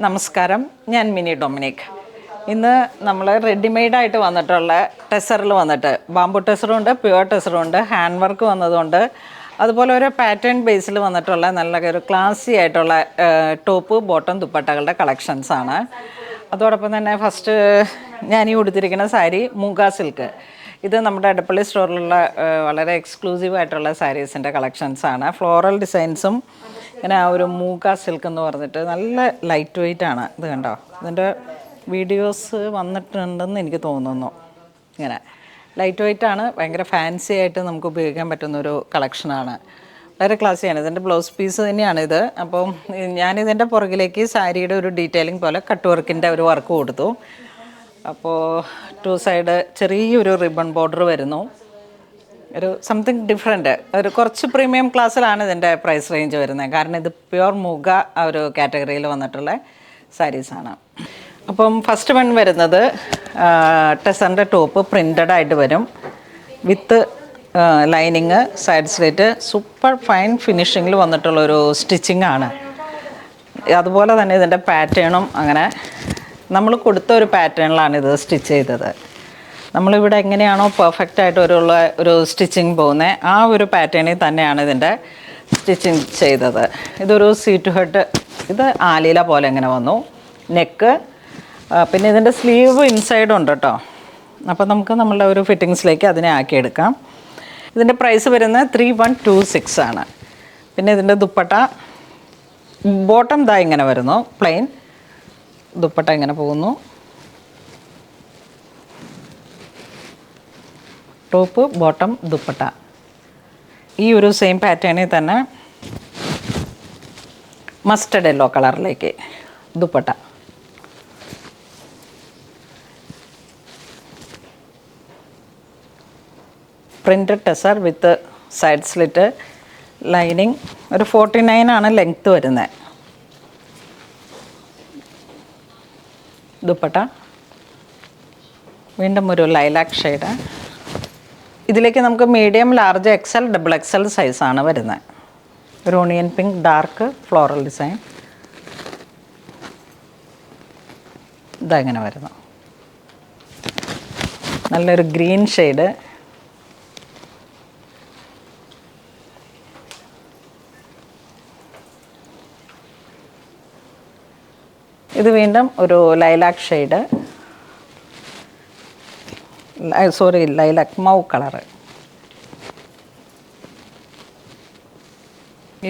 നമസ്കാരം, ഞാൻ mini Dominic. ഇന്ന് നമ്മൾ റെഡിമെയ്ഡായിട്ട് വന്നിട്ടുള്ള ടെസറിൽ വന്നിട്ട് ബാംബു ടെസറുണ്ട്, പ്യുവർ ടെസറുണ്ട്, ഹാൻഡ് വർക്ക് വന്നതുകൊണ്ട്, അതുപോലെ ഒരു പാറ്റേൺ ബേസിൽ വന്നിട്ടുള്ള നല്ല ഒരു ക്ലാസി ആയിട്ടുള്ള ടോപ്പ് ബോട്ടം ദുപ്പട്ടകളുടെ കളക്ഷൻസാണ്. അതോടൊപ്പം തന്നെ ഫസ്റ്റ് ഞാൻ ഈ ഉടുത്തിരിക്കുന്ന സാരി മൂഗ സിൽക്ക്. ഇത് നമ്മുടെ എടപ്പള്ളി സ്റ്റോറിലുള്ള വളരെ എക്സ്ക്ലൂസീവ് ആയിട്ടുള്ള സാരീസിൻ്റെ കളക്ഷൻസാണ്. ഫ്ലോറൽ ഡിസൈൻസും ഇങ്ങനെ ആ ഒരു മൂഗ സിൽക്ക് എന്ന് പറഞ്ഞിട്ട് നല്ല ലൈറ്റ് വെയ്റ്റ് ആണ്. ഇത് കണ്ടോ, ഇതിൻ്റെ വീഡിയോസ് വന്നിട്ടുണ്ടെന്ന് എനിക്ക് തോന്നുന്നു. ഇങ്ങനെ ലൈറ്റ് വെയ്റ്റ് ആണ്, ഭയങ്കര ഫാൻസി ആയിട്ട് നമുക്ക് ഉപയോഗിക്കാൻ പറ്റുന്നൊരു കളക്ഷനാണ്. വളരെ ക്ലാസ്സിയാണ്. ഇതിൻ്റെ ബ്ലൗസ് പീസ് തന്നെയാണിത്. അപ്പം ഞാനിതിൻ്റെ പുറകിലേക്ക് സാരിയുടെ ഒരു ഡീറ്റെയിലിംഗ് പോലെ കട്ട് വർക്കിൻ്റെ ഒരു വർക്ക് കൊടുത്തു. അപ്പോൾ 2 സൈഡ് ചെറിയൊരു റിബൺ ബോർഡർ വരുന്നു. ഒരു സംതിങ് ഡിഫറെൻറ്റ്, ഒരു കുറച്ച് പ്രീമിയം ക്ലാസ്സിലാണ് ഇതിൻ്റെ പ്രൈസ് റേഞ്ച് വരുന്നത്. കാരണം ഇത് പ്യുവർ മൂഗ ആ ഒരു കാറ്റഗറിയിൽ വന്നിട്ടുള്ള സാരീസാണ്. അപ്പം ഫസ്റ്റ് വൺ വരുന്നത് ടെസറിൻ്റെ ടോപ്പ് പ്രിൻ്റഡ് ആയിട്ട് വരും, with lining, side slit, super fine ഫിനിഷിങ്ങിൽ വന്നിട്ടുള്ളൊരു സ്റ്റിച്ചിങ് ആണ്. അതുപോലെ തന്നെ ഇതിൻ്റെ പാറ്റേണും അങ്ങനെ നമ്മൾ കൊടുത്ത ഒരു പാറ്റേണിലാണ് ഇത് സ്റ്റിച്ച് ചെയ്തത്. നമ്മളിവിടെ എങ്ങനെയാണോ പെർഫെക്റ്റ് ആയിട്ട് ഒരു സ്റ്റിച്ചിങ് പോകുന്നത്, ആ ഒരു പാറ്റേണിൽ തന്നെയാണ് ഇതിൻ്റെ സ്റ്റിച്ചിങ് ചെയ്തത്. ഇതൊരു സീറ്റ് ഹെഡ്, ഇത് ആലീല പോലെ ഇങ്ങനെ വന്നു. നെക്ക്, പിന്നെ ഇതിൻ്റെ സ്ലീവ് ഇൻസൈഡ് ഉണ്ട് കേട്ടോ. അപ്പോൾ നമുക്ക് നമ്മളുടെ ഒരു ഫിറ്റിങ്സിലേക്ക് അതിനെ ആക്കിയെടുക്കാം. ഇതിൻ്റെ പ്രൈസ് വരുന്നത് 3126 ആണ്. പിന്നെ ഇതിൻ്റെ ദുപ്പട്ട ബോട്ടം ദാ ഇങ്ങനെ വരുന്നു, പ്ലെയിൻ ദുപ്പട്ട ഇങ്ങനെ പോകുന്നു. ടോപ്പ് ബോട്ടം ദുപ്പട്ട ഈ ഒരു സെയിം പാറ്റേണിൽ തന്നെ മസ്റ്റർഡ് യെല്ലോ കളറിലേക്ക് dupatta. Printed tussar with side slit, lining. ഒരു 49 ആണ് ലെങ്ത്ത് വരുന്നത്. ദുപ്പട്ട വീണ്ടും ഒരു ലൈലാക്ക് ഷെയ്ഡ്. ഇതിലേക്ക് നമുക്ക് medium, large, XL, double XL സൈസാണ് വരുന്നത്. ഒരു onion pink dark floral design ഇതങ്ങനെ വരുന്നു. നല്ലൊരു ഗ്രീൻ ഷെയ്ഡ്. ഇത് വീണ്ടും ഒരു lilac shade, lilac mauve colour.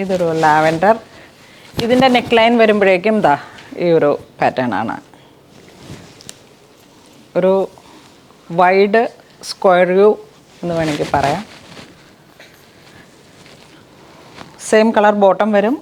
ഇതൊരു ലാവൻഡർ. ഇതിൻ്റെ നെക്ക് ലൈൻ വരുമ്പോഴേക്കും ദാ ഈ ഒരു പാറ്റേൺ ആണ്. ഒരു വൈഡ് സ്ക്വയർ വ്യൂ എന്ന് വേണമെങ്കിൽ പറയാം. സെയിം കളർ ബോട്ടം വരും.